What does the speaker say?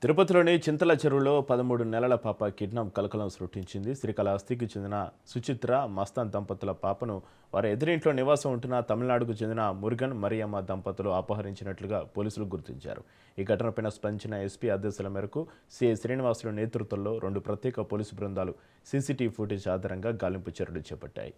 తిరుపతిలోని చింతల చెరువులో 13 నెలల పాప కిడ్నాప్ కలకలం సృష్టించింది. శ్రీకాళహస్తికి చెందిన సుచిత్ర, మస్తాన్ దంపతుల పాపను వారి ఎదురింట్లో నివాసం ఉంటున్న తమిళనాడుకు చెందిన మురుగన్, మరియమ్మ దంపతులు అపహరించినట్లుగా పోలీసులు గుర్తించారు. ఈ ఘటనపై స్పందించిన ఎస్పీ ఆదేశాల మేరకు సిఐ శ్రీనివాసులు నేతృత్వంలో 2 ప్రత్యేక పోలీసు బృందాలు సీసీటీవీ ఫుటేజ్ ఆధారంగా గాలింపు చర్యలు చేపట్టాయి.